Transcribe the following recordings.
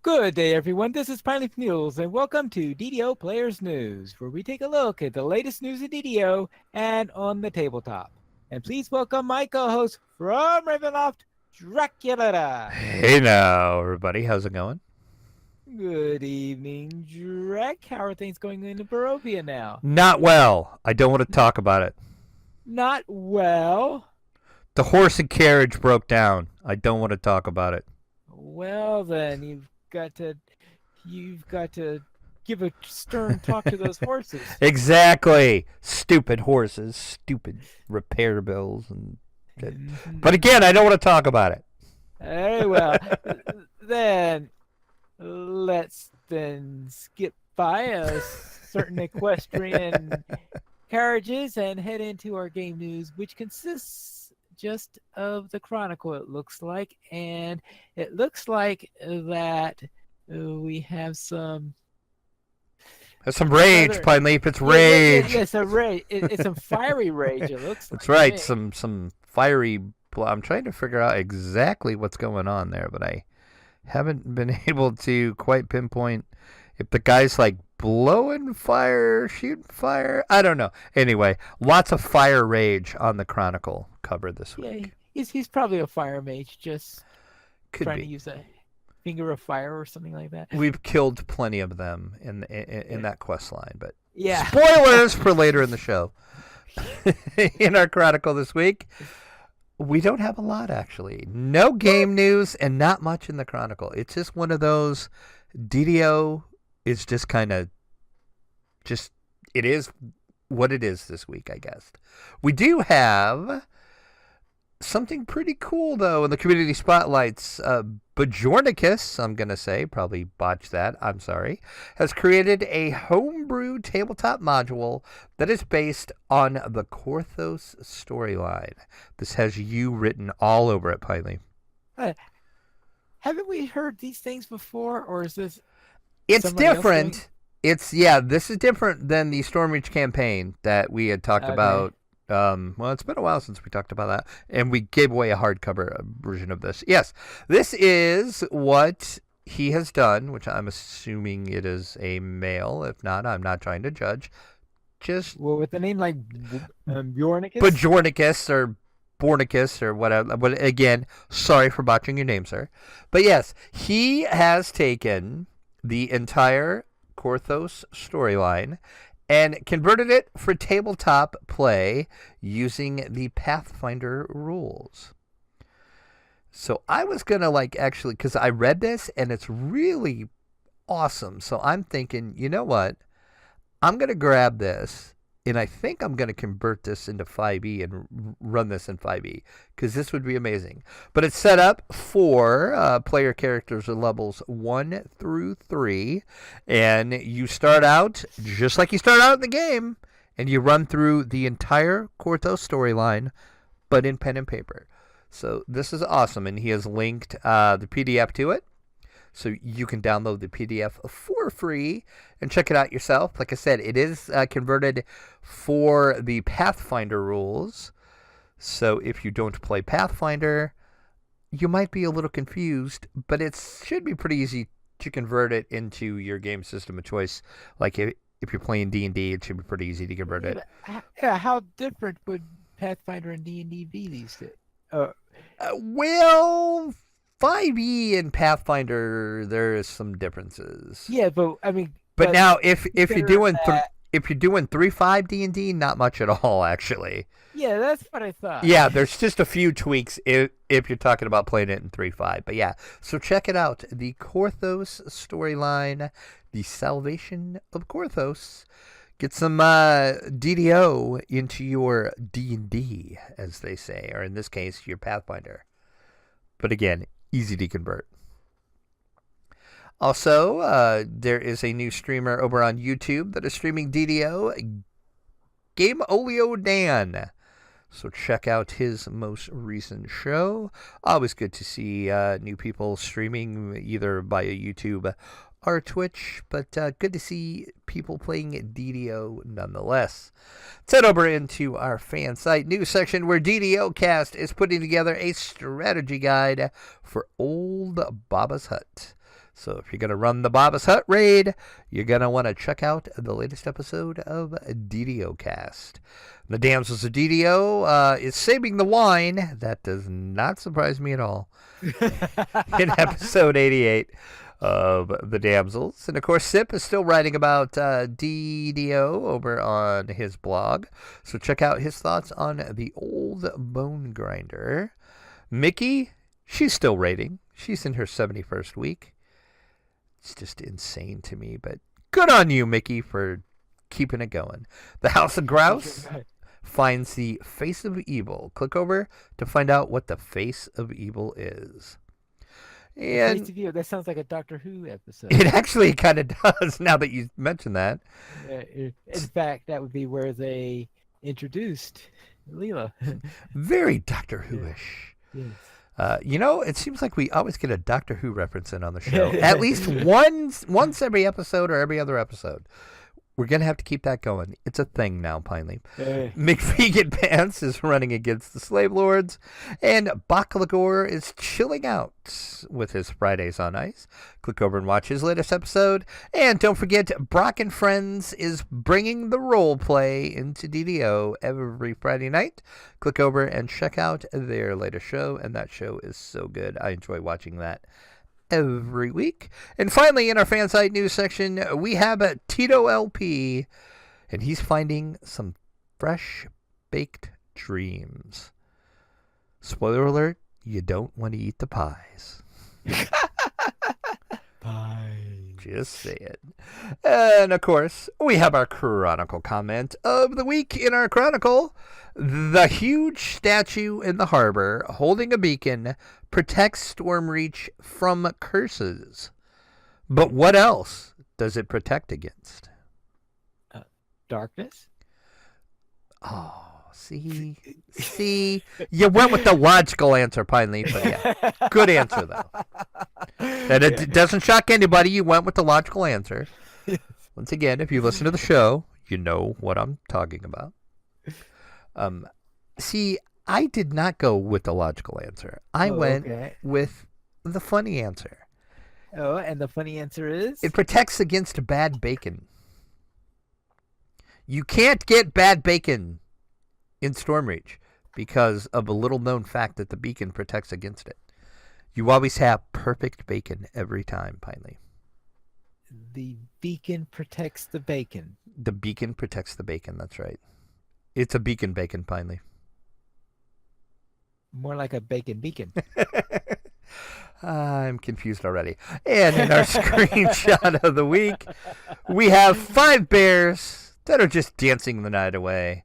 Good day, everyone. This is Pineleaf News, and welcome to DDO Players News, where we take a look at the latest news in DDO and on the tabletop. And please welcome my co-host from Ravenloft, Dracula. Hey now, everybody. How's it going? Good evening, Drac. How are things going in Barovia now? Not well. I don't want to talk about it. Not well. The horse and carriage broke down. I don't want to talk about it. Well, then you've got to give a stern talk to those horses. Exactly. Stupid horses, stupid repair bills, but again, I don't want to talk about it. Very well. Then let's skip by a certain equestrian carriages and head into our game news, which consists just of the Chronicle, it looks like. And it looks like that we have some... There's some rage, Pineleaf. It's rage. Yeah, some rage. It's some fiery rage, it looks like. That's right. Some fiery... I'm trying to figure out exactly what's going on there, but I haven't been able to quite pinpoint if the guy's like blowing fire, shooting fire. I don't know. Anyway, lots of fire rage on the Chronicle cover this week. Yeah, he's probably a fire mage, just Could trying be. to use a finger of fire or something like that. We've killed plenty of them in that quest line, but yeah. Spoilers for later in the show. In our Chronicle this week, we don't have a lot, actually. No game news and not much in the Chronicle. It's just one of those. DDO is just kind of it is what it is this week, I guess. We do have something pretty cool, though, in the community spotlights. Bajornicus, I'm going to say, probably botched that, I'm sorry, has created a homebrew tabletop module that is based on the Korthos storyline. This has you written all over it, Pineleaf. Haven't we heard these things before, or is this... It's different. This is different than the Stormreach campaign that we had talked about. Well, it's been a while since we talked about that, and we gave away a hardcover version of this. Yes, this is what he has done, which I'm assuming it is a male. If not, I'm not trying to judge. Just with a name like Bjornicus? Bajornicus or Bornicus or whatever. But again, sorry for botching your name, sir. But yes, he has taken the entire Korthos storyline and converted it for tabletop play using the Pathfinder rules. So I was going to actually, because I read this and it's really awesome. So I'm thinking, you know what? I'm going to grab this and I think I'm going to convert this into 5e and run this in 5e because this would be amazing. But it's set up for player characters at levels 1 through 3. And you start out just like you start out in the game. And you run through the entire Korthos storyline, but in pen and paper. So this is awesome. And he has linked the PDF to it. So you can download the PDF for free and check it out yourself. Like I said, it is converted for the Pathfinder rules. So if you don't play Pathfinder, you might be a little confused, but it should be pretty easy to convert it into your game system of choice. Like if you're playing D&D, it should be pretty easy to convert it. Yeah, how different would Pathfinder and D&D be these days? Well, 5e and Pathfinder, there is some differences. Yeah, but I mean, but now if you're doing if you're doing 3.5 D&D, not much at all, actually. Yeah, that's what I thought. Yeah, there's just a few tweaks if you're talking about playing it in 3.5. But yeah, so check it out. The Korthos storyline, the Salvation of Korthos. Get some DDO into your D&D, as they say, or in this case, your Pathfinder. But again, easy to convert. Also, there is a new streamer over on YouTube that is streaming DDO, Game Olio Dan. So check out his most recent show. Always good to see new people streaming either via YouTube or Twitch, but good to see people playing DDO nonetheless. Let's head over into our fan site news section where DDO Cast is putting together a strategy guide for Old Baba's Hut. So if you're going to run the Baba's Hut raid, you're going to want to check out the latest episode of DDO Cast. The Damsels of DDO is saving the wine. That does not surprise me at all. In episode 88 of The Damsels. And of course, Sip is still writing about DDO over on his blog. So check out his thoughts on the old bone grinder. Mickey, she's still rating. She's in her 71st week. It's just insane to me, but good on you, Mickey, for keeping it going. The House of Grouse finds the face of evil. Click over to find out what the face of evil is. And Face of Evil, that sounds like a Doctor Who episode. it actually kind of does now that you mention that. In fact, that would be where they introduced Leela. Very Doctor Who-ish. Yes. It seems like we always get a Doctor Who reference in on the show. At least once every episode or every other episode. We're going to have to keep that going. It's a thing now, Pineleaf. McVegan Pants is running against the Slave Lords, and Bakalagor is chilling out with his Fridays on Ice. Click over and watch his latest episode. And don't forget, Brock and Friends is bringing the role play into DDO every Friday night. Click over and check out their latest show, and that show is so good. I enjoy watching that every week. And finally, in our fan site news section, we have a Tito LP, and he's finding some fresh baked dreams. Spoiler alert, you don't want to eat the pies. Bye. Just say it. And of course, we have our Chronicle comment of the week. In our Chronicle, the huge statue in the harbor holding a beacon protects Stormreach from curses. But what else does it protect against? Darkness? Oh, see, you went with the logical answer, Pineleaf, but yeah, good answer though. And it doesn't shock anybody. You went with the logical answer. Once again, if you listen to the show, you know what I'm talking about. See, I did not go with the logical answer. I went with the funny answer. Oh, and the funny answer is? It protects against bad bacon. You can't get bad bacon in Stormreach because of a little known fact that the beacon protects against it. You always have perfect bacon every time, Pineleaf. The beacon protects the bacon. The beacon protects the bacon, that's right. It's a beacon bacon, Pineleaf. More like a bacon beacon. I'm confused already. And in our screenshot of the week, we have 5 bears that are just dancing the night away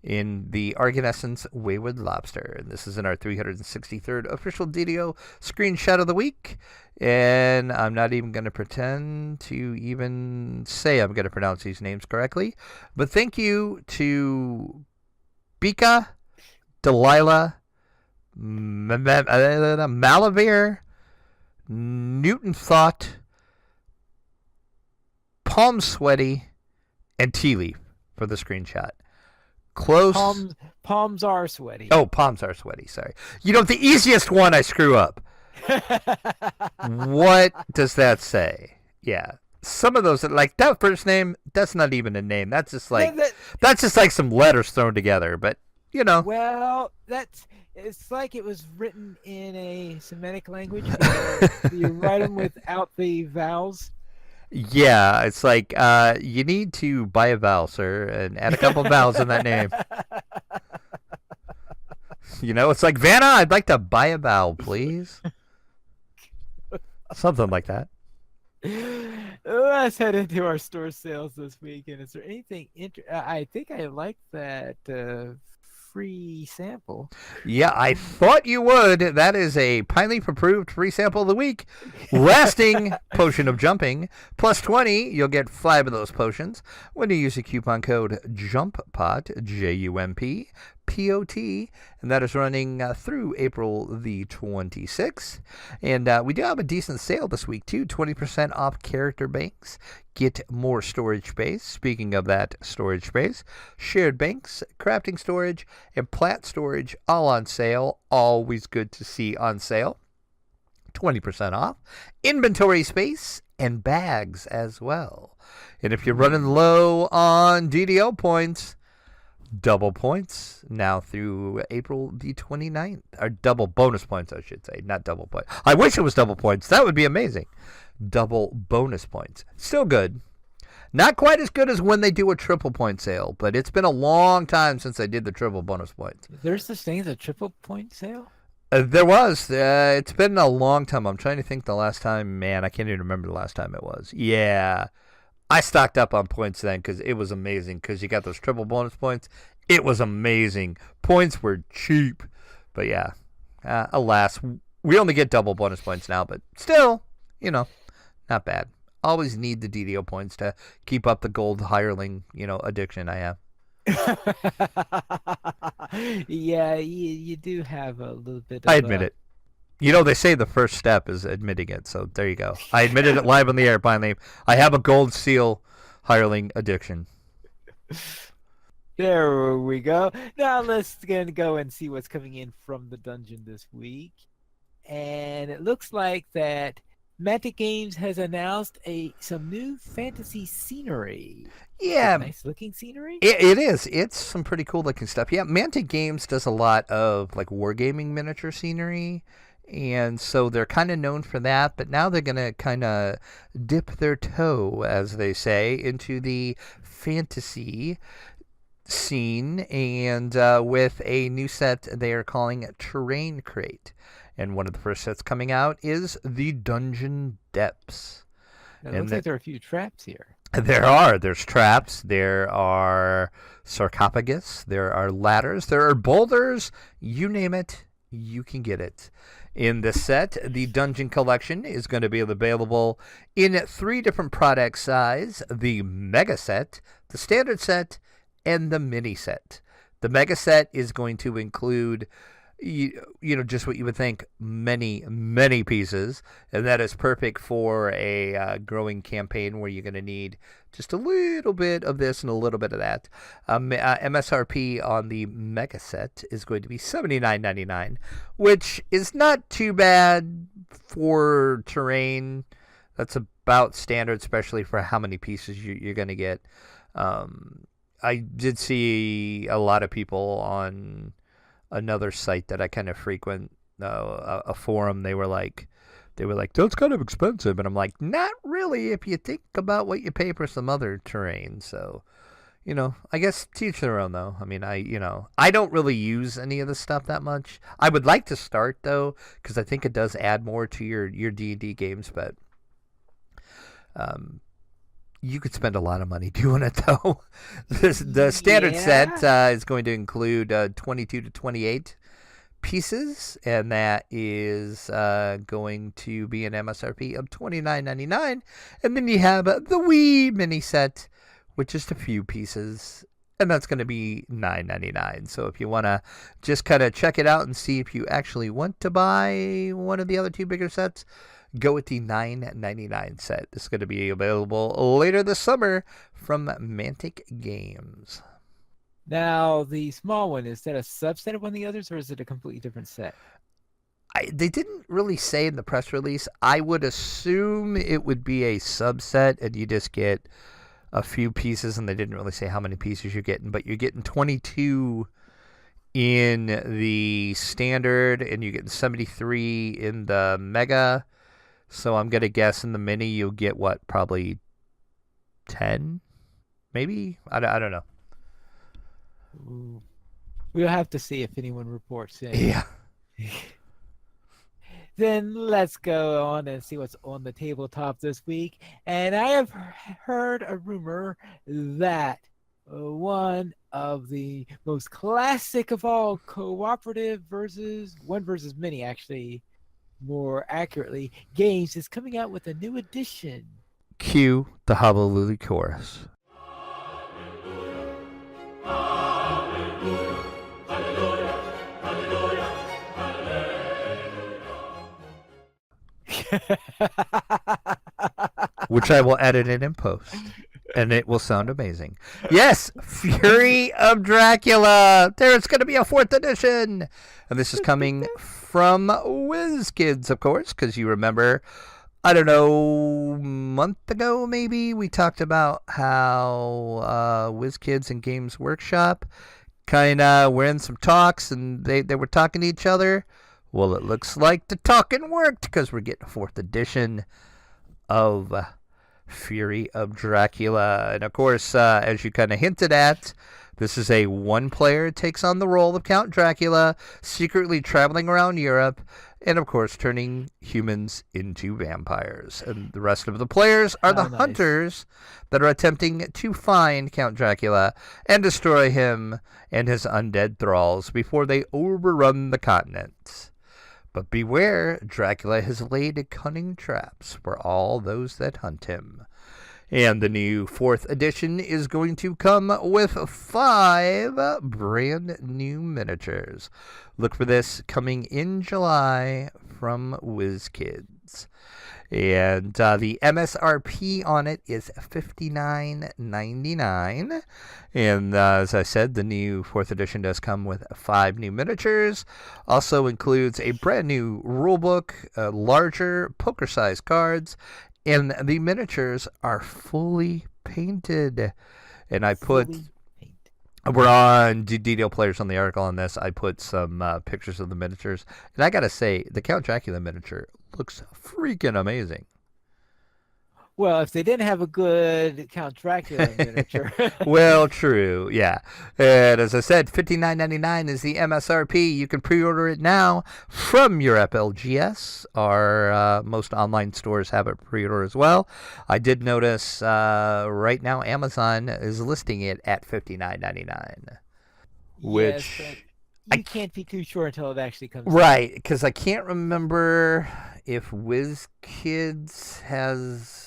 in the Argonescence Wayward Lobster. And this is in our 363rd official DDO screenshot of the week. And I'm not even going to pretend to even say I'm going to pronounce these names correctly. But thank you to Bika, Delilah, Malavir, Newton Thought, Palm Sweaty, and Tea Leaf for the screenshot. Close. Palms are sweaty. Oh, palms are sweaty. Sorry. The easiest one I screw up. What does that say? Yeah. Some of those, like that first name, that's not even a name. That's just like some letters thrown together. But Well, it's like it was written in a Semitic language. You write them without the vowels. Yeah, it's like you need to buy a vowel, sir, and add a couple vowels in that name. It's like, Vanna, I'd like to buy a vowel, please. Something like that. Let's head into our store sales this week. And is there anything I think I like that free sample. Yeah, I thought you would. That is a Pineleaf approved free sample of the week. Lasting Potion of Jumping. Plus 20, you'll get 5 of those potions when you use the coupon code JUMPPOT, JUMPPOT, and that is running through April the 26th. And we do have a decent sale this week, too. 20% off character banks. Get more storage space. Speaking of that storage space, shared banks, crafting storage, and plat storage all on sale. Always good to see on sale. 20% off, inventory space, and bags as well. And if you're running low on DDO points, double points now through April the 29th. Or double bonus points, I should say, not double points. I wish it was double points. That would be amazing. Double bonus points. Still good. Not quite as good as when they do a triple point sale, but it's been a long time since they did the triple bonus points. There's such thing as a triple point sale? There was. It's been a long time. I'm trying to think the last time. Man, I can't even remember the last time it was. Yeah. I stocked up on points then because it was amazing because you got those triple bonus points. It was amazing. Points were cheap. But yeah, alas, we only get double bonus points now, but still, not bad. Always need the DDO points to keep up the gold hireling, addiction I have. Yeah, you do have a little bit of I admit it. They say the first step is admitting it, so there you go. I admitted it live on the air finally. I have a gold seal hireling addiction. There we go. Now let's go and see what's coming in from the dungeon this week. And it looks like that Mantic Games has announced some new fantasy scenery. Yeah. Nice looking scenery? It is. It's some pretty cool looking stuff. Yeah, Mantic Games does a lot of like wargaming miniature scenery. And so they're kind of known for that, but now they're going to kind of dip their toe, as they say, into the fantasy scene, and with a new set they are calling Terrain Crate. And one of the first sets coming out is the Dungeon Depths. It looks like there are a few traps here. There's traps, there are sarcophagus, there are ladders, there are boulders, you name it, you can get it. In this set, the Dungeon Collection is going to be available in 3 different product size: the Mega Set, the Standard Set, and the Mini Set. The Mega Set is going to include, just what you would think, many, many pieces, and that is perfect for a growing campaign where you're going to need just a little bit of this and a little bit of that. MSRP on the Mega Set is going to be $79.99, which is not too bad for terrain. That's about standard, especially for how many pieces you're going to get. I did see a lot of people on another site that I kind of frequent, a forum. They were like, that's kind of expensive, and I'm like, not really if you think about what you pay for some other terrain. So, I guess teach their own though. I mean, I don't really use any of this stuff that much. I would like to start though, because I think it does add more to your D&D games, but you could spend a lot of money doing it though. The standard set is going to include 22 to 28 pieces, and that is going to be an MSRP of $29.99. And then you have the wee mini set, which is a few pieces, and that's going to be $9.99. So if you want to just kind of check it out and see if you actually want to buy one of the other 2 bigger sets, go with the $9.99 set. This is going to be available later this summer from Mantic Games. Now, the small one, is that a subset of one of the others, or is it a completely different set? They didn't really say in the press release. I would assume it would be a subset, and you just get a few pieces, and they didn't really say how many pieces you're getting, but you're getting 22 in the standard, and you're getting 73 in the mega. So I'm going to guess in the mini you'll get what, probably 10? Maybe? I don't know. Ooh. We'll have to see if anyone reports in. Yeah. Then let's go on and see what's on the tabletop this week. And I have heard a rumor that one of the most classic of all cooperative versus many, actually, more accurately, games is coming out with a new edition. Cue the Hallelujah chorus. Which I will edit it in post, and it will sound amazing. Yes, Fury of Dracula. There's going to be a 4th edition, and this is coming from WizKids, of course, because you remember, I don't know, a month ago maybe, we talked about how WizKids and Games Workshop kind of were in some talks, and they were talking to each other. Well, it looks like the talking worked, because we're getting a 4th edition of Fury of Dracula. And of course, as you kind of hinted at, this is a one player takes on the role of Count Dracula, secretly traveling around Europe, and of course turning humans into vampires. And the rest of the players are the hunters that are attempting to find Count Dracula and destroy him and his undead thralls before they overrun the continent. But beware, Dracula has laid cunning traps for all those that hunt him. And the new 4th edition is going to come with 5 brand new miniatures. Look for this coming in July from WizKids. And the MSRP on it is $59.99. And as I said, the new 4th edition does come with 5 new miniatures. Also includes a brand new rulebook, larger poker-sized cards, and the miniatures are fully painted. And I put... We're on DDO Players on the article on this. I put some pictures of the miniatures. And I got to say, the Count Dracula miniature looks freaking amazing. Well, if they didn't have a good Count Dracula miniature. Well, true, yeah. And as I said, $59.99 is the MSRP. You can pre-order it now from Europe LGS. Our most online stores have it pre-order as well. I did notice right now Amazon is listing it at $59.99. Which... Yes, but you can't be too sure until it actually comes out. Right, because I can't remember if WizKids has...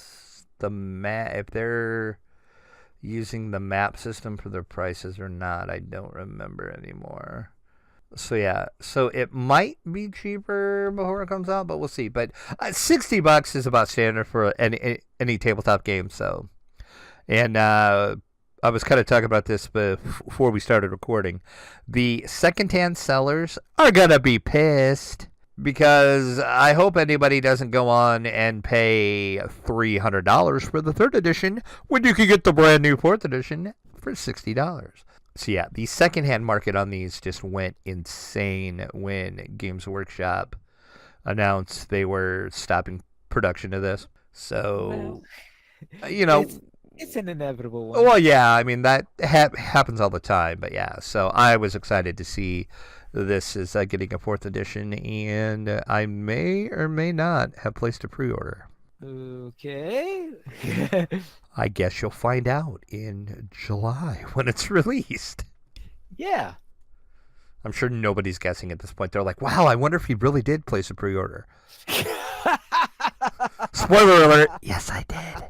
if they're using the map system for their prices or not. I don't remember anymore. So yeah, so it might be cheaper before it comes out, but we'll see. But $60 is about standard for any tabletop game. So, and I was kind of talking about this before we started recording. The secondhand sellers are gonna be pissed, because I hope anybody doesn't go on and pay $300 for the 3rd edition when you can get the brand new 4th edition for $60. So yeah, the secondhand market on these just went insane when Games Workshop announced they were stopping production of this. So, well, it's an inevitable one. Well, yeah, I mean, that happens all the time. But yeah, so I was excited to see this is getting a 4th edition, and I may or may not have placed a pre-order. Okay. I guess you'll find out in July when it's released. Yeah. I'm sure nobody's guessing at this point. They're like, wow, I wonder if he really did place a pre-order. Spoiler alert. Yes, I did.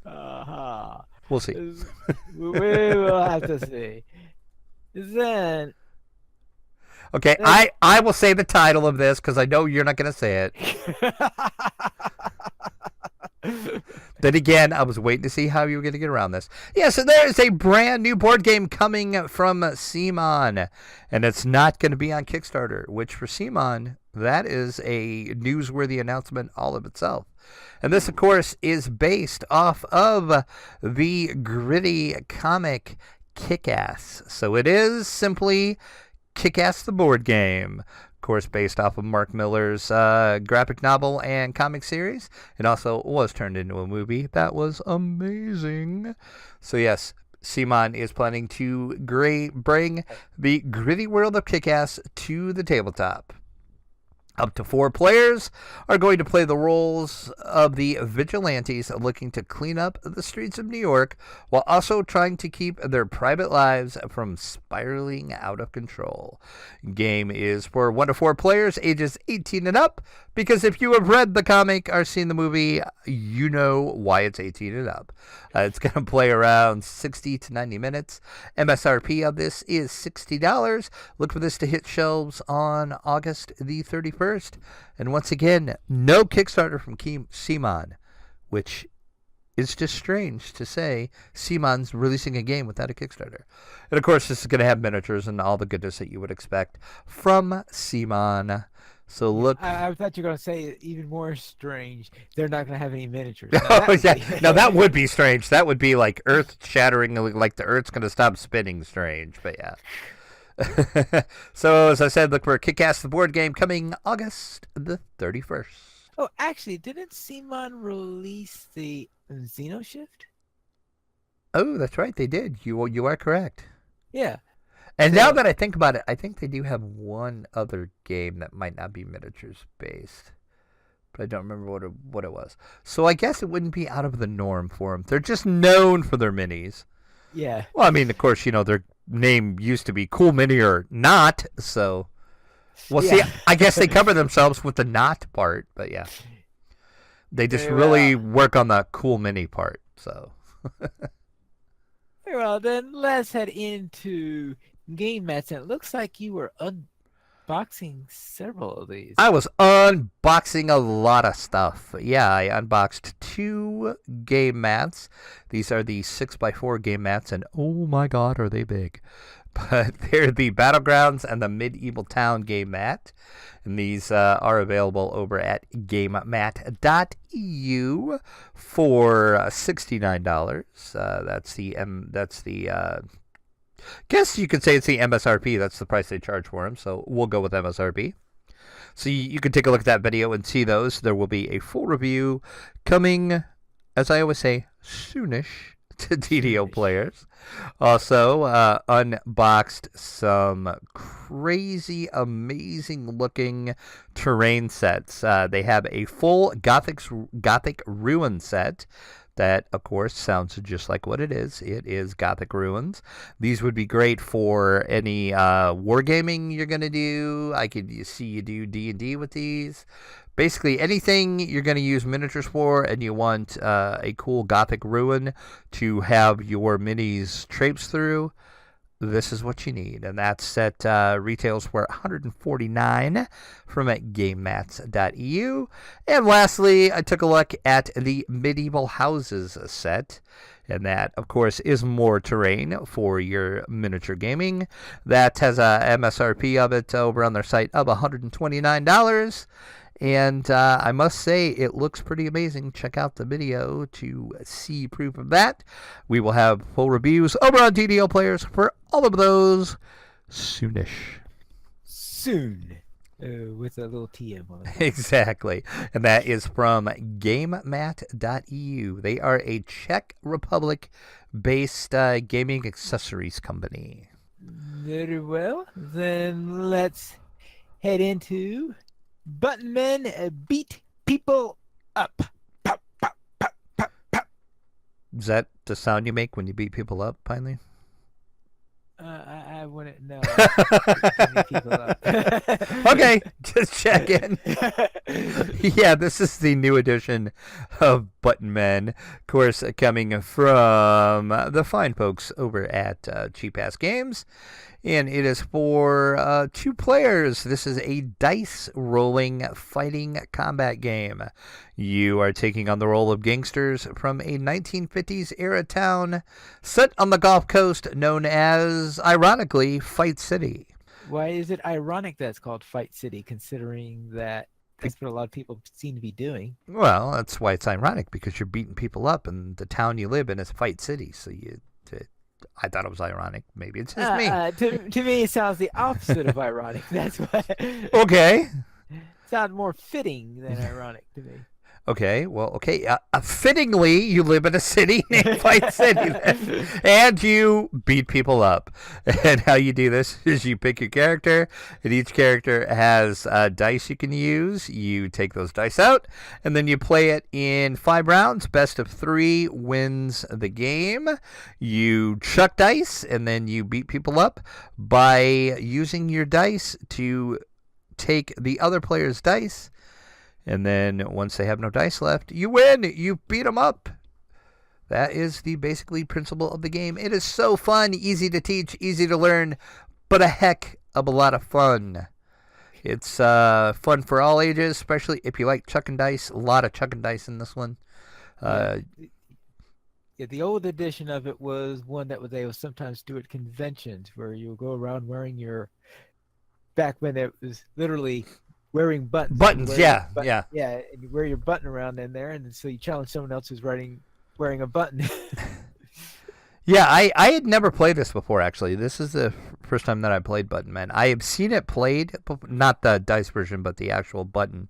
Uh-huh. We'll see. We will have to see. Then... Okay, I will say the title of this because I know you're not going to say it. Then again, I was waiting to see how you were going to get around this. Yeah, so there's a brand new board game coming from CMON, and it's not going to be on Kickstarter, which for CMON, that is a newsworthy announcement all of itself. And this, of course, is based off of the gritty comic Kick-Ass. So it is simply Kick-Ass the board game. Of course, based off of Mark Miller's graphic novel and comic series. It also was turned into a movie. That was amazing. So yes, CMON is planning to bring the gritty world of Kick-Ass to the tabletop. Up to 4 players are going to play the roles of the vigilantes looking to clean up the streets of New York while also trying to keep their private lives from spiraling out of control. Game is for 1 to 4 players ages 18 and up, because if you have read the comic or seen the movie, you know why it's 18 and up. It's going to play around 60 to 90 minutes. MSRP of this is $60. Look for this to hit shelves on August the 31st. And once again, no Kickstarter from CMON, which it's just strange to say CMON's releasing a game without a Kickstarter. And of course, this is going to have miniatures and all the goodness that you would expect from CMON. So look. I thought you were going to say even more strange. They're not going to have any miniatures. Oh, yeah. No, that would be strange. That would be like earth shattering, like the earth's going to stop spinning strange. But yeah. So as I said, look for Kick-Ass the board game coming August the 31st. Oh, actually, didn't Simon release the Xenoshift? Oh, that's right. They did. You are correct. Yeah. And now that I think about it, I think they do have one other game that might not be miniatures based, but I don't remember what it was. So I guess it wouldn't be out of the norm for them. They're just known for their minis. Yeah. Well, I mean, of course, their name used to be Cool Mini or Not, so well, see, I guess they cover themselves with the not part, but yeah, they just really work on the Cool Mini part. So. Very well, then let's head into game mats, and it looks like you were unboxing several of these. I was unboxing a lot of stuff. Yeah, I unboxed 2 game mats. These are the 6x4 game mats, and oh my god, are they big. But they're the Battlegrounds and the Medieval Town game mat. And these are available over at gamemat.eu for $69. That's the guess you could say it's the MSRP. That's the price they charge for them. So we'll go with MSRP. So you can take a look at that video and see those. There will be a full review coming, as I always say, soonish to DDO players. Also, unboxed some crazy, amazing looking terrain sets. They have a full Gothic Ruin set. That, of course, sounds just like what it is. It is Gothic Ruins. These would be great for any wargaming you're going to do. I could see you do D&D with these. Basically, anything you're going to use miniatures for and you want a cool Gothic Ruin to have your minis traipse through, this is what you need. And that set retails for $149 from at gamemats.eu. And lastly, I took a look at the Medieval Houses set. And that, of course, is more terrain for your miniature gaming. That has a MSRP of it over on their site of $129. And I must say, it looks pretty amazing. Check out the video to see proof of that. We will have full reviews over on DDO Players for all of those soonish. Soon. With a little TM on it. Exactly. And that is from GameMat.eu. They are a Czech Republic-based gaming accessories company. Very well. Then let's head into Button Men Beat People Up. Pop, pop, pop, pop, pop. Is that the sound you make when you beat people up, Pineleaf? I wouldn't know. Okay, just checking. Yeah, this is the new edition of Button Men. Of course, coming from the fine folks over at Cheap Ass Games. And it is for 2 players. This is a dice rolling fighting combat game. You are taking on the role of gangsters from a 1950s era town set on the Gulf Coast known as, ironically, Fight City. Why is it ironic that it's called Fight City, considering that that's what a lot of people seem to be doing? Well, that's why it's ironic, because you're beating people up, and the town you live in is Fight City, so I thought it was ironic. Maybe it's just me. To me, it sounds the opposite of ironic. That's why. Okay. Sounds more fitting than ironic to me. Okay, well, okay. Fittingly, you live in a city named Fight City, and you beat people up. And how you do this is you pick your character, and each character has dice you can use. You take those dice out, and then you play it in 5 rounds. Best of 3 wins the game. You chuck dice, and then you beat people up by using your dice to take the other player's dice. And then once they have no dice left, you win. You beat them up. That is the basically principle of the game. It is so fun, easy to teach, easy to learn, but a heck of a lot of fun. It's fun for all ages, especially if you like chucking dice. A lot of chucking dice in this one. Yeah, the old edition of it was one that they would sometimes do at conventions where you would go around wearing your back when it was literally wearing buttons. And you Buttons, wear your yeah, yeah. yeah, and you wear your button around in there, and so you challenge someone else who's wearing a button. Yeah, I had never played this before, actually. This is the first time that I played Button Man. I have seen it played, not the dice version, but the actual button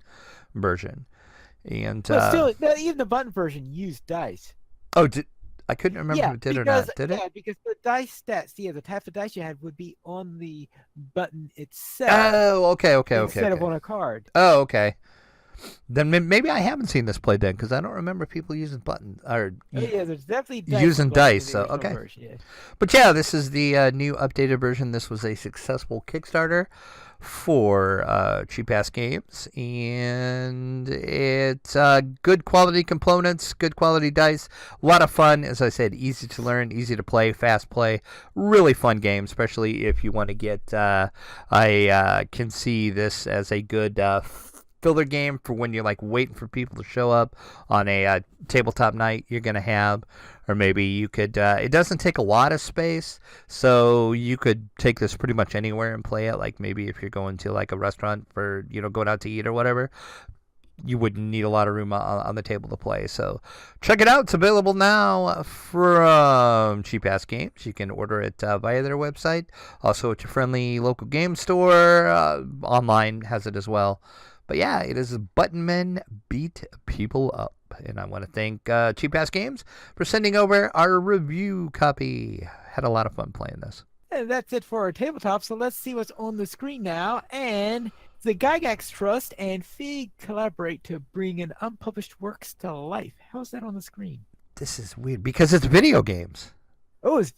version. And But still, even the button version used dice. oh, I couldn't remember Yeah, if it did or because not. Did it? yeah, because the dice stats, the type of dice you had would be on the button itself Oh, okay. instead of on a card. Oh, okay. Then maybe I haven't seen this played then, because I don't remember people using buttons or Oh, yeah, there's definitely dice using involved in dice. the So original okay. version, yeah. But yeah, this is the new updated version. This was a successful Kickstarter for Cheap Ass Games, and it's good quality components, good quality dice, a lot of fun. As I said, easy to learn, easy to play, fast play, really fun game, especially if you want to get. I can see this as a good filler game for when you're like waiting for people to show up on a tabletop night you're gonna have, or maybe you could it doesn't take a lot of space, so you could take this pretty much anywhere and play it. Like maybe if you're going to like a restaurant for going out to eat or whatever, you wouldn't need a lot of room on the table to play. So check it out. It's available now from Cheap Ass Games. You can order it via their website, also at your friendly local game store. Online has it as well. But yeah, it is Button Men Beat People Up. And I want to thank Cheap Ass Games for sending over our review copy. Had a lot of fun playing this. And that's it for our tabletop. So let's see what's on the screen now. And the Gygax Trust and Fig collaborate to bring in unpublished works to life. How's that on the screen? This is weird because it's video games. Oh, it's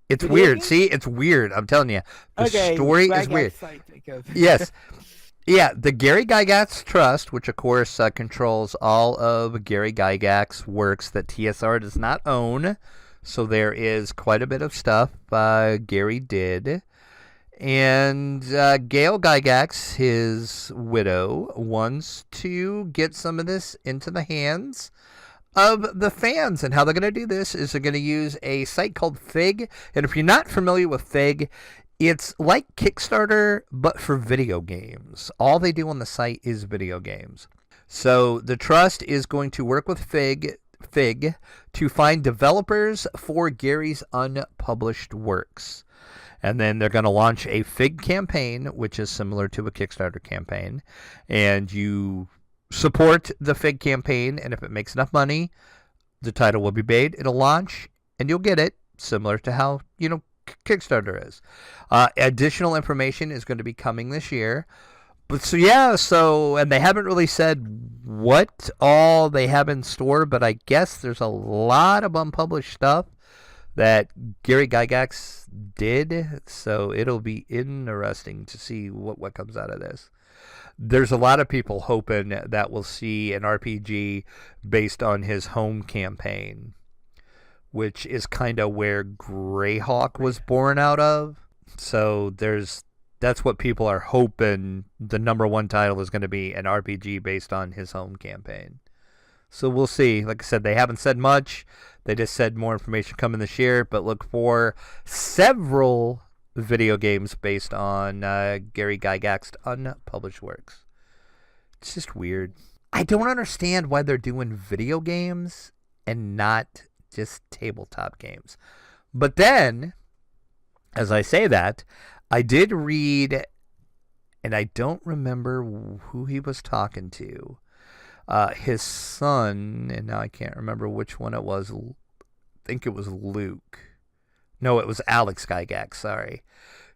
It's video weird. games? See, it's weird. I'm telling you. The Okay, story is Gygax weird. site, think of. Yes. Yeah, the Gary Gygax Trust, which of course controls all of Gary Gygax's works that TSR does not own. So there is quite a bit of stuff Gary did. And Gail Gygax, his widow, wants to get some of this into the hands of the fans. And how they're going to do this is they're going to use a site called Fig. And if you're not familiar with Fig, it's like Kickstarter, but for video games. All they do on the site is video games. So the Trust is going to work with Fig to find developers for Gary's unpublished works. And then they're going to launch a Fig campaign, which is similar to a Kickstarter campaign. And you support the Fig campaign, and if it makes enough money, the title will be made. It'll launch, and you'll get it, similar to how, Kickstarter is. Additional information is going to be coming this year. But and they haven't really said what all they have in store, but I guess there's a lot of unpublished stuff that Gary Gygax did, so it'll be interesting to see what comes out of this. There's a lot of people hoping that we'll see an RPG based on his home campaign, which is kind of where Greyhawk was born out of. So that's what people are hoping the number one title is going to be, an RPG based on his home campaign. So we'll see. Like I said, they haven't said much. They just said more information coming this year, but look for several video games based on Gary Gygax's unpublished works. It's just weird. I don't understand why they're doing video games and not just tabletop games. But then, as I say that, I did read, and I don't remember who he was talking to. His son, and now I can't remember which one it was. I think it was Luke. No, it was Alex Gygax, sorry,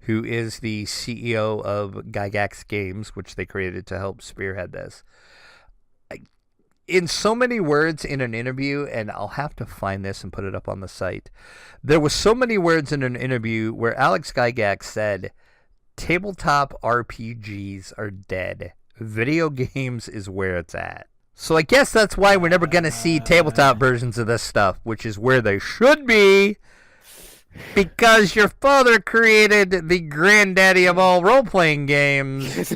who is the CEO of Gygax Games, which they created to help spearhead this. In so many words in an interview, and I'll have to find this and put it up on the site, there was so many words in an interview where Alex Gygax said, tabletop RPGs are dead. Video games is where it's at. So I guess that's why we're never going to see tabletop versions of this stuff, which is where they should be, because your father created the granddaddy of all role-playing games.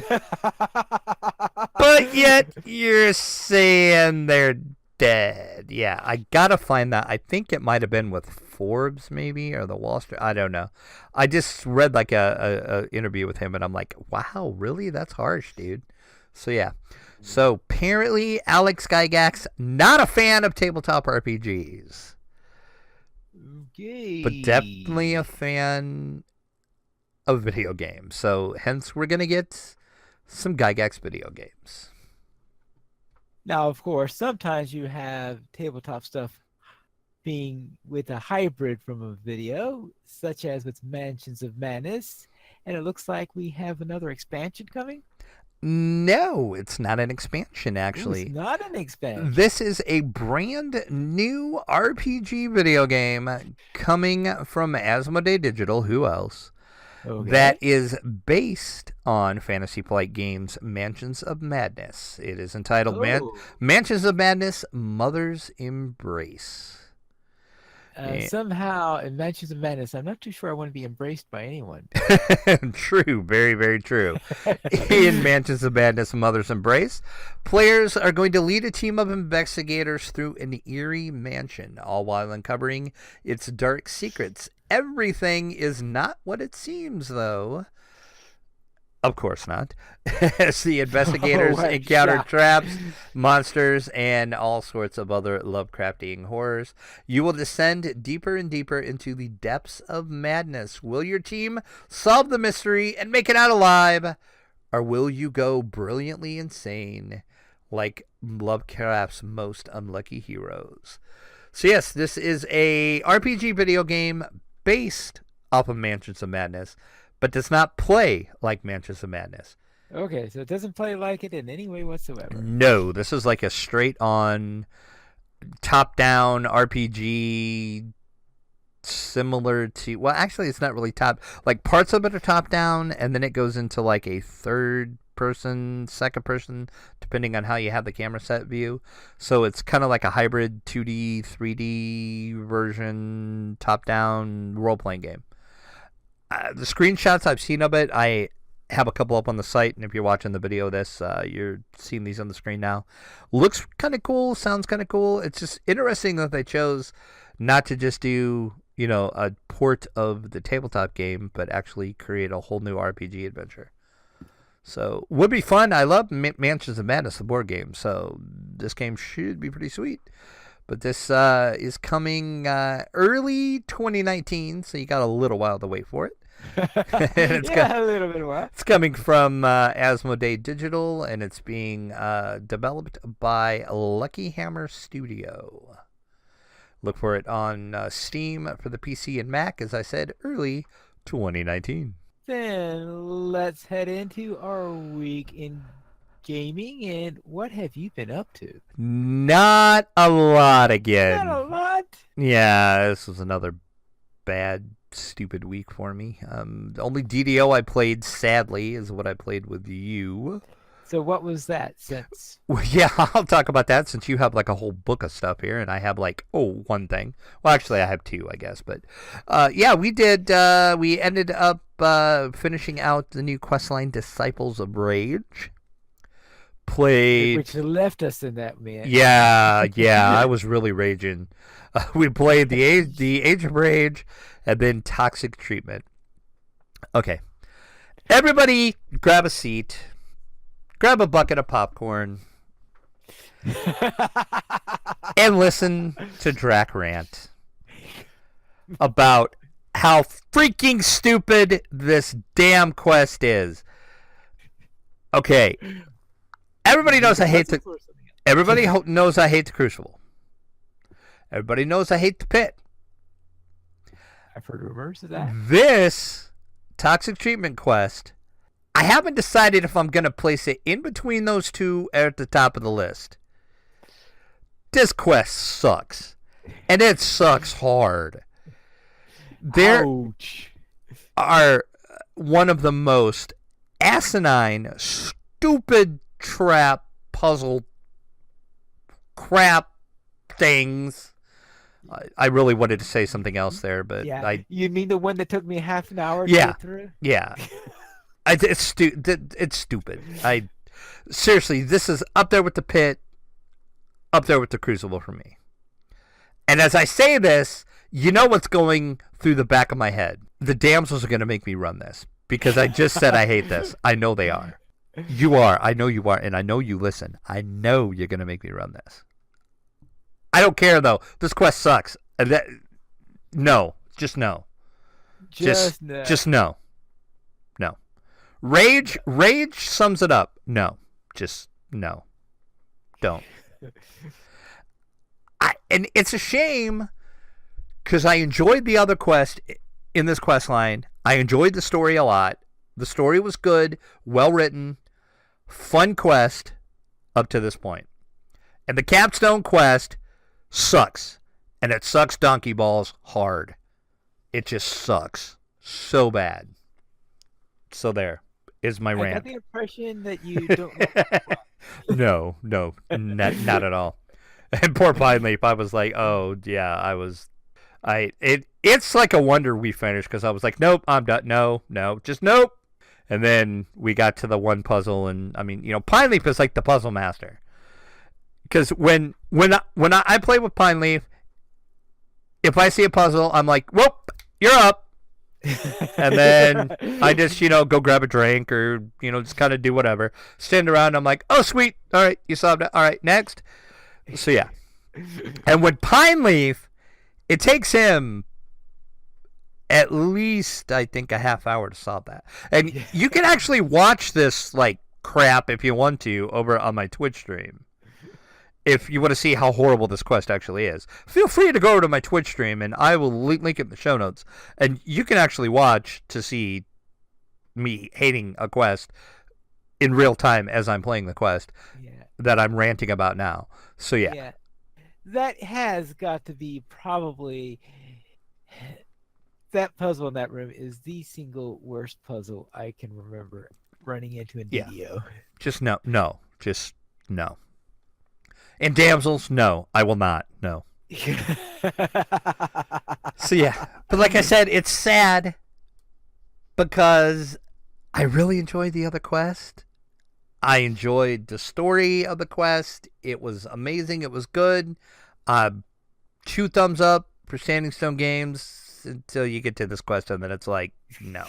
But yet you're saying they're Dead. Yeah, I gotta find that. I think it might have been with Forbes, maybe, or the Wall Street. I don't know. I just read like a interview with him, and I'm like, wow, really? That's harsh, dude. So yeah. So apparently, Alex Gygax not a fan of tabletop RPGs, Okay. but definitely a fan of video games. So hence, we're gonna get some Gygax video games. Now, of course, sometimes you have tabletop stuff being with a hybrid from a video, such as with Mansions of Madness. And it looks like we have another expansion coming. No, it's not an expansion, Ooh, actually. it's not an expansion. This is a brand new RPG video game coming from Asmodee Digital. Who else? Okay. That is based on Fantasy Flight Games' Mansions of Madness. It is entitled Mansions of Madness Mother's Embrace. Somehow, in Mansions of Madness, I'm not too sure I want to be embraced by anyone. True, very, very true. In Mansions of Madness Mother's Embrace, players are going to lead a team of investigators through an eerie mansion, all while uncovering its dark secrets. Everything is not what it seems, though. Of course not. As the investigators encounter traps, monsters, and all sorts of other Lovecraftian horrors, you will descend deeper and deeper into the depths of madness. Will your team solve the mystery and make it out alive? Or will you go brilliantly insane like Lovecraft's most unlucky heroes? So yes, this is a RPG video game based off of Mansions of Madness, but does not play like Mansions of Madness. Okay, so it doesn't play like it in any way whatsoever. No, this is like a straight-on, top-down RPG, similar to... Well, actually, it's not really top... Like, parts of it are top-down, and then it goes into, like, a third-person, second-person, depending on how you have the camera set view. So it's kind of like a hybrid 2D, 3D version, top-down role-playing game. The screenshots I've seen of it, I have a couple up on the site, and if you're watching the video of this, you're seeing these on the screen now. Looks kind of cool, sounds kind of cool. It's just interesting that they chose not to just do, you know, a port of the tabletop game, but actually create a whole new RPG adventure. So, would be fun. I love Mansions of Madness, the board game, so this game should be pretty sweet. But this is coming early 2019, so you got a little while to wait for it. A little bit of while. It's coming from Asmodee Digital, and it's being developed by Lucky Hammer Studio. Look for it on Steam for the PC and Mac, as I said, early 2019. Then let's head into our week in gaming, and what have you been up to? Not a lot again. Not a lot? Yeah, this was another bad, stupid week for me. The only DDO I played, sadly, is what I played with you. So what was that since? Well, yeah, I'll talk about that since you have like a whole book of stuff here, and I have like, one thing. Well, actually, I have two, I guess. But yeah, we did. We ended up finishing out the new questline Disciples of Rage. Played, which left us in that man. Yeah, I was really raging. We played the Age of Rage, and then Toxic Treatment. Okay, everybody, grab a seat, grab a bucket of popcorn, and listen to Drac rant about how freaking stupid this damn quest is. Okay. Everybody knows I hate the Crucible. Everybody knows I hate the Pit. I've heard rumors of that. This Toxic Treatment quest, I haven't decided if I'm going to place it in between those two or at the top of the list. This quest sucks. And it sucks hard. There are one of the most asinine, stupid trap puzzle crap things. I really wanted to say something else there, but yeah. You mean the one that took me half an hour to get through? Yeah. It's stupid. Seriously, this is up there with the Pit. up there with the Crucible for me. And as I say this, you know what's going through the back of my head. The damsels are going to make me run this because I just said I hate this. I know they are. You are. I know you are. And I know you listen. I know you're going to make me run this. I don't care, though. This quest sucks. No. Just no. Just no. No. Rage sums it up. No. Just no. Don't. And it's a shame because I enjoyed the other quest in this quest line. I enjoyed the story a lot. The story was good, well written, fun quest up to this point. And the capstone quest sucks. And it sucks donkey balls hard. It just sucks so bad. So there is my rant. I got the impression that you don't No, not at all. And poor Pineleaf, I was like, oh yeah, it's like a wonder we finished because I was like, nope, I'm done. No, just nope. And then we got to the one puzzle, and I mean, Pineleaf is like the puzzle master. Because when I play with Pineleaf, if I see a puzzle, I'm like, whoop, you're up. And then I just, go grab a drink or, just kind of do whatever. Stand around, I'm like, oh, sweet. All right, you solved it. All right, next. So, yeah. And with Pineleaf, it takes him at least, I think, a half hour to solve that. And you can actually watch this, like, crap if you want to over on my Twitch stream. If you want to see how horrible this quest actually is, feel free to go over to my Twitch stream, and I will link it in the show notes. And you can actually watch to see me hating a quest in real time as I'm playing the quest that I'm ranting about now. So, yeah. That has got to be probably... That puzzle in that room is the single worst puzzle I can remember running into in DDO. Yeah. Just no. And damsels, no, I will not. No. So, yeah. But like I said, it's sad because I really enjoyed the other quest. I enjoyed the story of the quest. It was amazing. It was good. 2 thumbs up for Standing Stone Games until you get to this quest, and then it's like, no.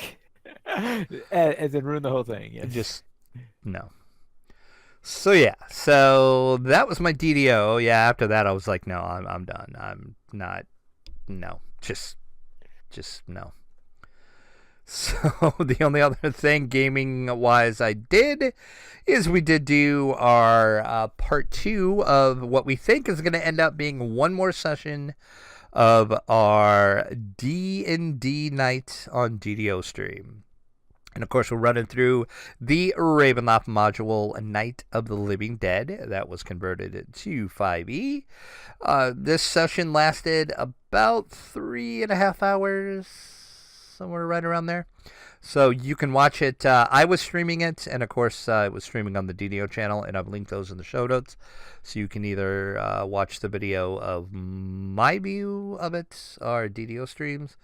As in ruin the whole thing. Yes. Just, no. So, yeah. So, that was my DDO. Yeah, after that, I was like, no, I'm done. I'm not. No. Just no. So, the only other thing gaming-wise I did is we did do our part 2 of what we think is going to end up being one more session of our D&D night on DDO stream. And, of course, we're running through the Ravenloft module, Night of the Living Dead. That was converted to 5e. This session lasted about 3.5 hours, somewhere right around there. So you can watch it. I was streaming it, and, of course, it was streaming on the DDO channel, and I've linked those in the show notes. So you can either watch the video of my view of it or DDO streams,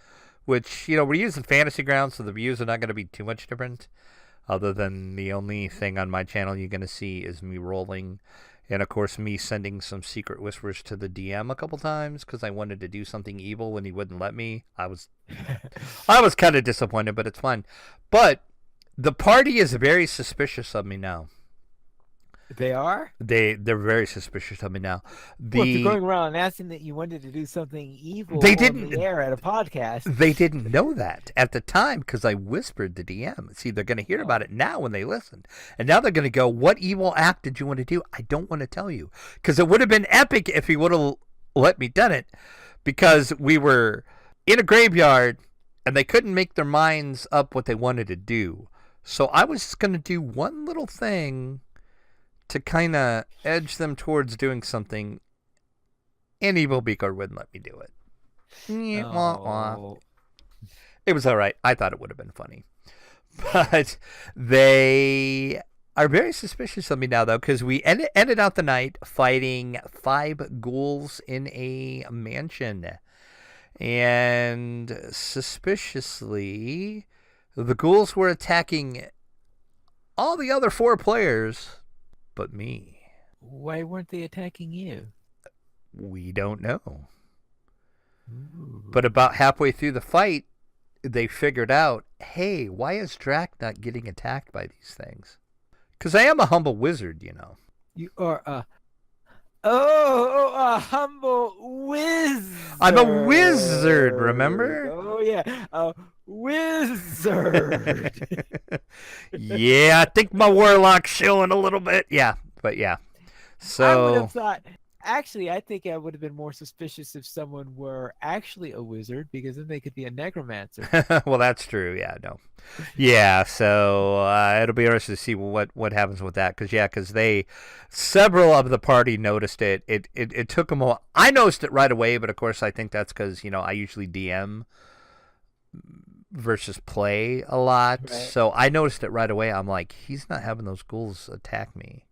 which, we're using Fantasy Grounds, so the views are not going to be too much different, other than the only thing on my channel you're going to see is me rolling, and, of course, me sending some secret whispers to the DM a couple times, because I wanted to do something evil and he wouldn't let me. I was kind of disappointed, but it's fine. But the party is very suspicious of me now. They are? They're very suspicious of me now. Well, if you're going around asking that you wanted to do something evil on the air at a podcast. They didn't know that at the time because I whispered the DM. See, they're going to hear about it now when they listen. And now they're going to go, what evil act did you want to do? I don't want to tell you. Because it would have been epic if he would have let me done it. Because we were in a graveyard and they couldn't make their minds up what they wanted to do. So I was just going to do one little thing to kind of edge them towards doing something, and Evil Beaker wouldn't let me do it. Oh. It was all right. I thought it would have been funny. But they are very suspicious of me now, though, because we ended out the night fighting 5 ghouls in a mansion. And suspiciously, the ghouls were attacking all the other 4 players but me. Why weren't they attacking you? We don't know. Ooh. But about halfway through the fight, they figured out, hey, why is Drac not getting attacked by these things? Because I am a humble wizard, you know. You are a humble wizard. I'm a wizard, remember? Oh yeah, a wizard. Yeah, I think my warlock's showing a little bit. Yeah, but yeah. I would So have thought. Actually, I think I would have been more suspicious if someone were actually a wizard, because then they could be a necromancer. well, that's true. Yeah, no. Yeah, so it'll be interesting to see what happens with that. Because they, several of the party noticed it. It took them a while. I noticed it right away, but of course I think that's because I usually DM versus play a lot. Right. So I noticed it right away. I'm like, he's not having those ghouls attack me.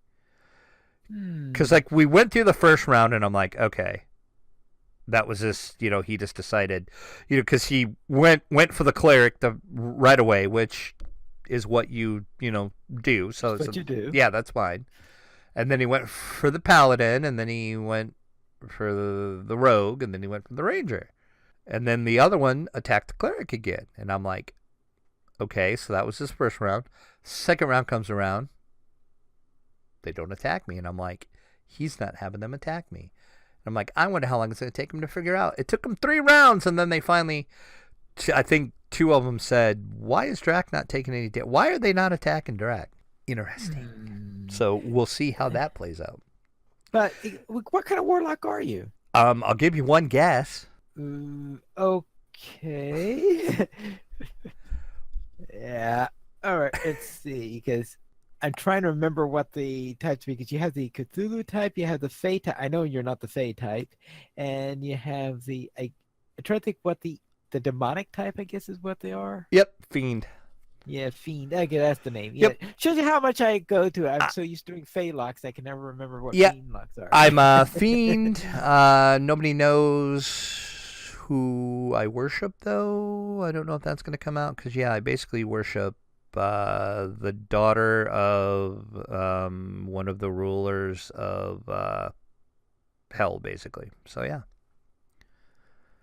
Because like we went through the first round and I'm like, okay, that was just he just decided, because he went for the cleric right away, which is what you do. So That's what you do. Yeah, that's fine. And then he went for the paladin, and then he went for the rogue, and then he went for the ranger, and then the other one attacked the cleric again. And I'm like, okay, so that was his first round. Second round comes around. They don't attack me. And I'm like, he's not having them attack me. And I'm like, I wonder how long it's going to take him to figure out. It took him 3 rounds. And then they finally, I think 2 of them said, why is Drac not taking any damage? Why are they not attacking Drac? Interesting. So we'll see how that plays out. But what kind of warlock are you? I'll give you one guess. Okay. Yeah. All right. Let's see, because I'm trying to remember what the types, because you have the Cthulhu type, you have the Fey type. I know you're not the Fey type, and you have the. I'm trying to think what the demonic type, I guess, is what they are. Yep, fiend. Yeah, fiend. Okay, that's the name. Yeah. Yep. Shows you how much I go to. I'm so used to doing Fey locks, I can never remember what Yeah. fiend locks are. I'm a fiend. Nobody knows who I worship, though. I don't know if that's going to come out, because I basically worship the daughter of one of the rulers of hell, basically. So yeah,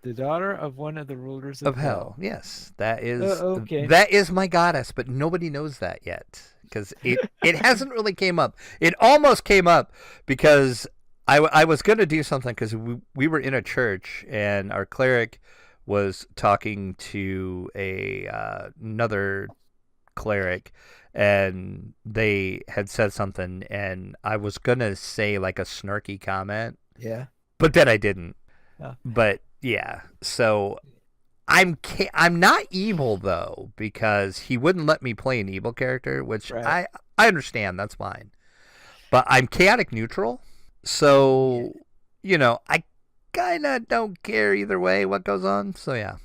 The daughter of one of the rulers of hell. Yes, that is okay. that is my goddess, but nobody knows that yet, because it hasn't really came up. It almost came up because I was going to do something, because we were in a church and our cleric was talking to another cleric, and they had said something, and I was gonna say like a snarky comment, but then I didn't. But yeah, so I'm not evil though, because he wouldn't let me play an evil character, which I understand, that's fine, but I'm chaotic neutral, so I kind of don't care either way what goes on. So yeah.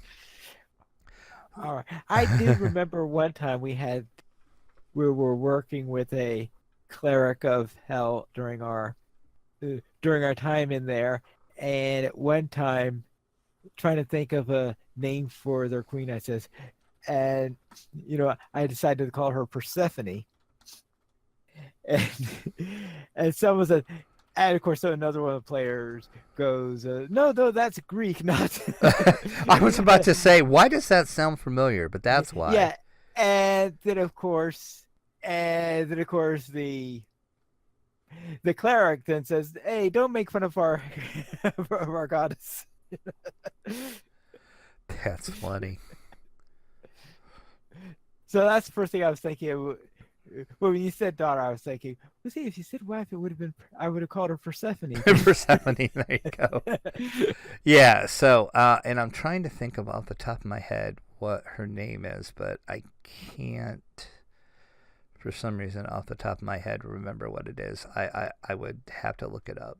All right. I do remember one time we were working with a cleric of hell during our time in there, and at one time, trying to think of a name for their queen, I says, and I decided to call her Persephone, and someone said. And of course, another one of the players goes, "No, that's Greek, not." I was about to say, why does that sound familiar? But that's why. Yeah, and then of course, the cleric then says, "Hey, don't make fun of our of our goddess." That's funny. So that's the first thing I was thinking. Well, when you said daughter, I was thinking, well, see, if you said wife, I would have called her Persephone. Persephone, there you go. Yeah, so, and I'm trying to think of off the top of my head what her name is, but I can't, for some reason, off the top of my head, remember what it is. I would have to look it up.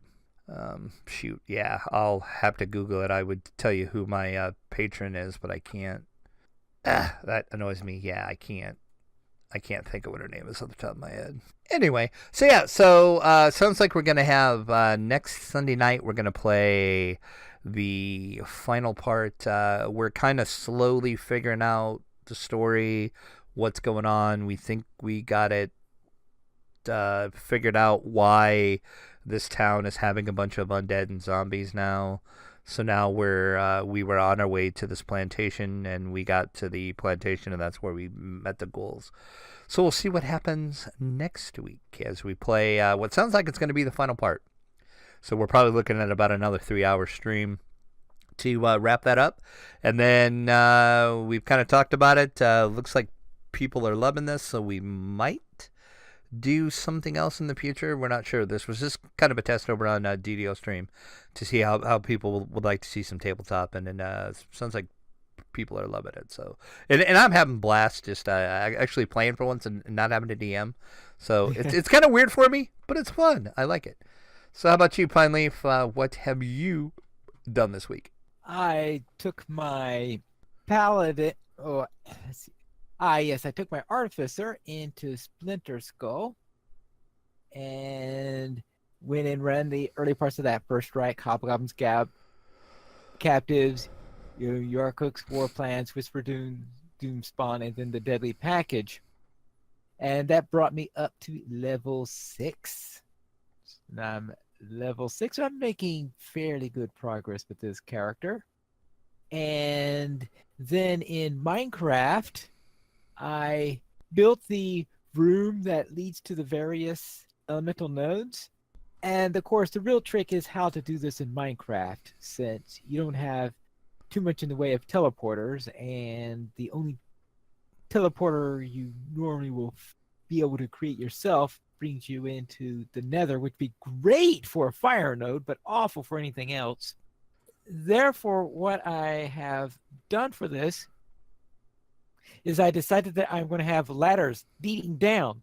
Shoot, yeah, I'll have to Google it. I would tell you who my patron is, but I can't. That annoys me. Yeah, I can't think of what her name is off the top of my head. Anyway, so yeah, sounds like we're going to have next Sunday night, we're going to play the final part. We're kind of slowly figuring out the story, what's going on. We think we got it figured out why this town is having a bunch of undead and zombies now. So now we were on our way to this plantation, and we got to the plantation, and that's where we met the ghouls. So we'll see what happens next week as we play what sounds like it's going to be the final part. So we're probably looking at about another 3-hour stream to wrap that up. And then we've kind of talked about it. Looks like people are loving this, so we might do something else in the future. We're not sure. This was just kind of a test over on DDO stream to see how people would like to see some tabletop. And then sounds like people are loving it. So and I'm having blast just actually playing for once and not having to DM. So it's kind of weird for me, but it's fun. I like it. So how about you, Pineleaf? What have you done this week? I took my paladin. Oh, let's see. Yes, I took my artificer into Splinter Skull and went and ran the early parts of that first strike, Hobgoblins, Captives, Yorkook's War Plans, Whisper Doom Spawn, and then the Deadly Package. And that brought me up to level 6. And I'm level 6, so I'm making fairly good progress with this character. And then in Minecraft, I built the room that leads to the various elemental nodes. And of course, the real trick is how to do this in Minecraft, since you don't have too much in the way of teleporters, and the only teleporter you normally will be able to create yourself brings you into the Nether, which would be great for a fire node, but awful for anything else. Therefore, what I have done for this is I decided that I'm going to have ladders leading down,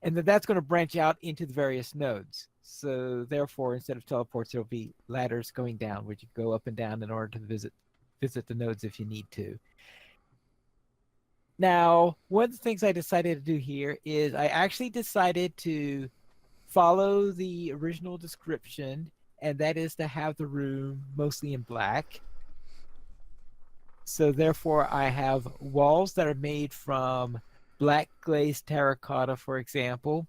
and that's going to branch out into the various nodes. So therefore, instead of teleports, there'll be ladders going down, which you go up and down in order to visit the nodes if you need to. Now, one of the things I decided to do here is I actually decided to follow the original description, and that is to have the room mostly in black. So therefore, I have walls that are made from black glazed terracotta, for example.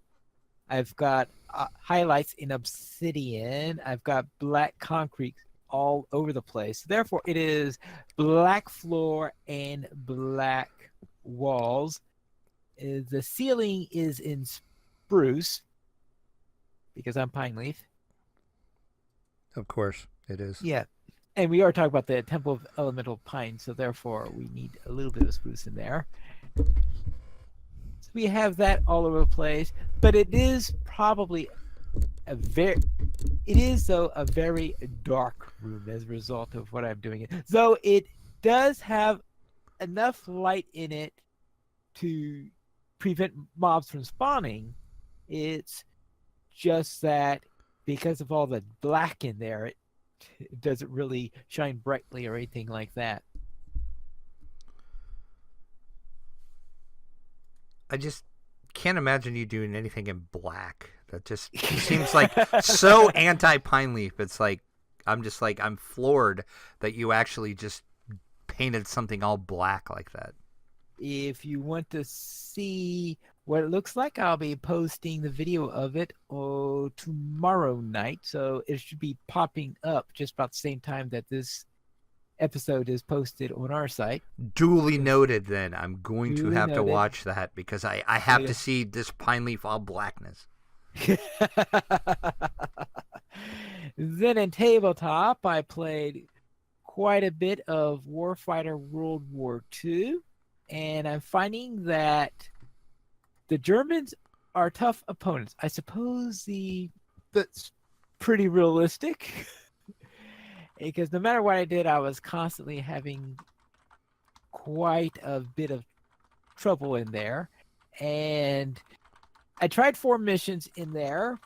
I've got highlights in obsidian. I've got black concrete all over the place. Therefore, it is black floor and black walls. The ceiling is in spruce because I'm Pineleaf. Of course, it is. Yeah. And we are talking about the Temple of Elemental Pine, so therefore we need a little bit of spruce in there. So we have that all over the place, but it is probably a very dark room as a result of what I'm doing. Though it does have enough light in it to prevent mobs from spawning. It's just that because of all the black in there, it doesn't really shine brightly or anything like that. I just can't imagine you doing anything in black. That just seems like so anti-Pineleaf. It's like I'm floored that you actually just painted something all black like that. If you want to see what it looks like, I'll be posting the video of it tomorrow night. So it should be popping up just about the same time that this episode is posted on our site. Duly noted then. I'm going to have to watch that because I have to see this Pineleaf all blackness. Then in tabletop, I played quite a bit of Warfighter World War II, and I'm finding that the Germans are tough opponents. I suppose that's pretty realistic because no matter what I did, I was constantly having quite a bit of trouble in there. And I tried 4 missions in there,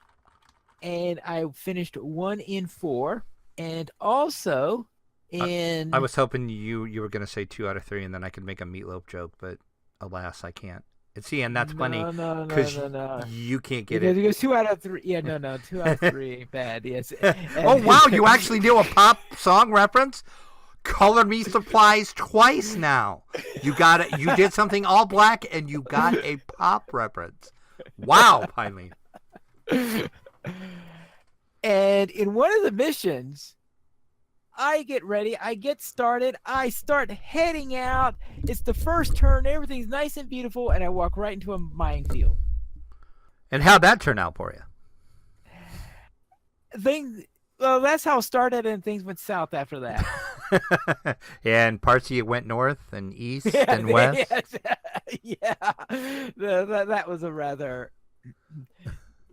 and I finished 1 in 4. And also in... I was hoping you were going to say 2 out of 3, and then I could make a meatloaf joke, but alas, I can't. See, and that's funny because you can't get it. Because 2 out of 3. Yeah, no, 2 out of 3. Bad, yes. Oh, wow, you actually knew a pop song reference? Color Me Supplies twice now. You got it. You did something all black, and you got a pop reference. Wow, Pineleaf. And in one of the missions, I get ready, I get started, I start heading out. It's the first turn, everything's nice and beautiful, and I walk right into a minefield. And how'd that turn out for you? Well, that's how it started, and things went south after that. And parts of you went north and east Yeah, and west? yeah. That was a rather...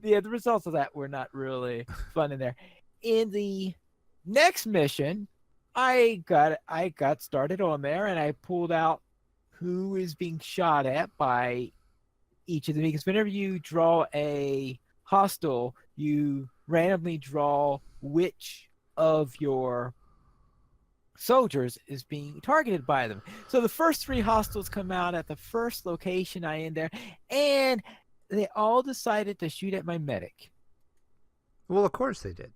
Yeah, the results of that were not really fun in there. In the next mission, I got started on there, and I pulled out who is being shot at by each of them, because whenever you draw a hostile, you randomly draw which of your soldiers is being targeted by them. So the first 3 hostiles come out at the first location I in there, and they all decided to shoot at my medic. Well, of course they did.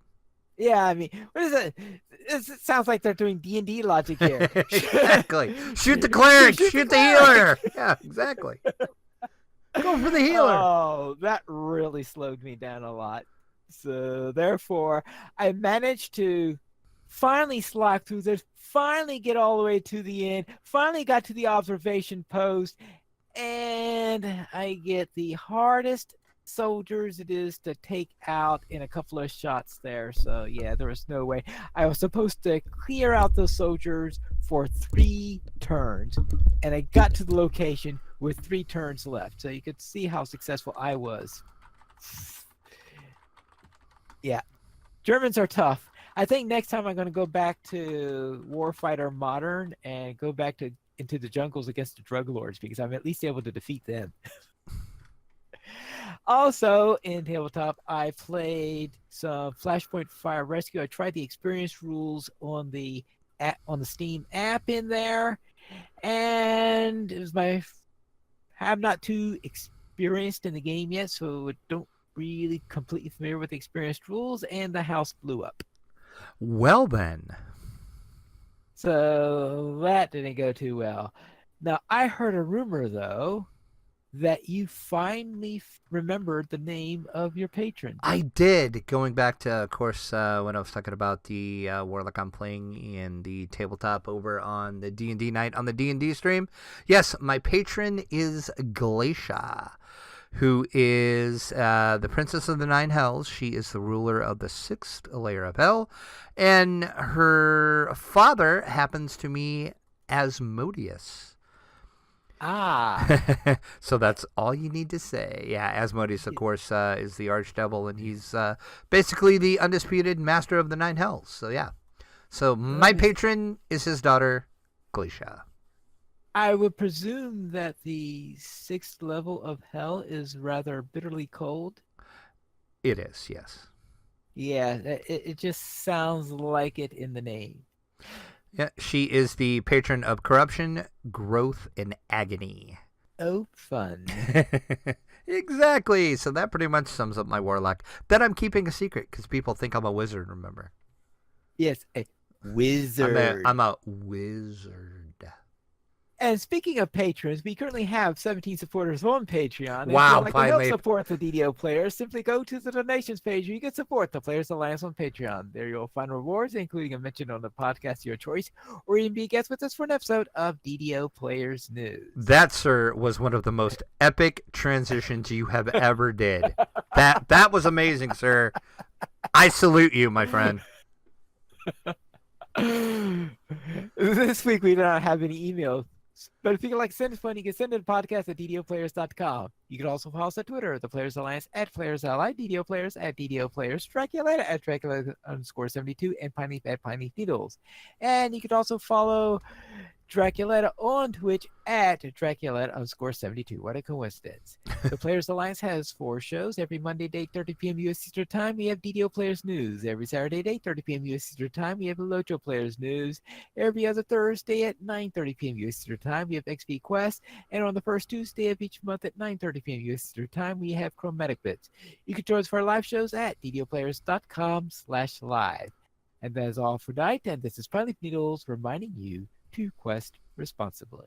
Yeah, I mean, what is it? It sounds like they're doing D&D logic here. Exactly. Shoot the cleric. Shoot the healer. Yeah, exactly. Go for the healer. Oh, that really slowed me down a lot. So therefore, I managed to finally slack through this, finally get all the way to the end, finally got to the observation post, and I get the hardest soldiers it is to take out in a couple of shots there. So yeah, there was no way. I was supposed to clear out those soldiers for 3 turns, and I got to the location with 3 turns left. So you could see how successful I was. Yeah, Germans are tough. I think next time I'm going to go back to Warfighter Modern and go back to into the jungles against the drug lords, because I'm at least able to defeat them. Also, in tabletop, I played some Flashpoint Fire Rescue. I tried the experience rules on the Steam app in there, and it was I'm not too experienced in the game yet, so I don't really completely familiar with the experienced rules, and the house blew up. Well then. So that didn't go too well. Now, I heard a rumor, though, that you finally remembered the name of your patron. I did, going back to, of course, when I was talking about the Warlock I'm playing in the tabletop over on the D&D night on the D&D stream. Yes, my patron is Glacia, who is the Princess of the Nine Hells. She is the ruler of the 6th layer of Hell, and her father happens to be Asmodeus. Ah. So that's all you need to say. Yeah, Asmodeus, of course, is the archdevil, and he's basically the undisputed master of the 9 hells. So yeah. So my patron is his daughter, Glacia. I would presume that the 6th level of hell is rather bitterly cold. It is, yes. Yeah, it just sounds like it in the name. Yeah, she is the patron of corruption, growth, and agony. Oh, fun. Exactly. So that pretty much sums up my warlock. That I'm keeping a secret because people think I'm a wizard, remember? Yes, a wizard. I'm a wizard. And speaking of patrons, we currently have 17 supporters on Patreon. Wow, if you'd like to finally. help support the DDO players, simply go to the donations page where you can support the Players Alliance on Patreon. There you'll find rewards, including a mention on the podcast of your choice, or even be a guest with us for an episode of DDO Players News. That, sir, was one of the most epic transitions you have ever did. That was amazing, sir. I salute you, my friend. This week we do not have any emails. But if you'd like to send us one, you can send it to podcast at ddoplayers.com. You can also follow us at Twitter, the Players Alliance at Players Ally, DDO Players at DDO Players, Dracula at Dracula_72, and Pineleaf at Pineleaf Needles. And you can also follow Dracula on Twitch at Dracula_72. What a coincidence. The Players Alliance has 4 shows. Every Monday at 8:30 p.m. U.S. Eastern Time, we have DDO Players News. Every Saturday at 8:30 p.m. U.S. Eastern Time, we have Lojo Players News. Every other Thursday at 9:30 p.m. U.S. Eastern Time, we have XP Quest. And on the first Tuesday of each month at 9:30 p.m. U.S. Eastern Time, we have Chromatic Bits. You can join us for our live shows at ddoplayers.com/live. And that is all for tonight. And this is Pineleaf Needles reminding you to quest responsibly.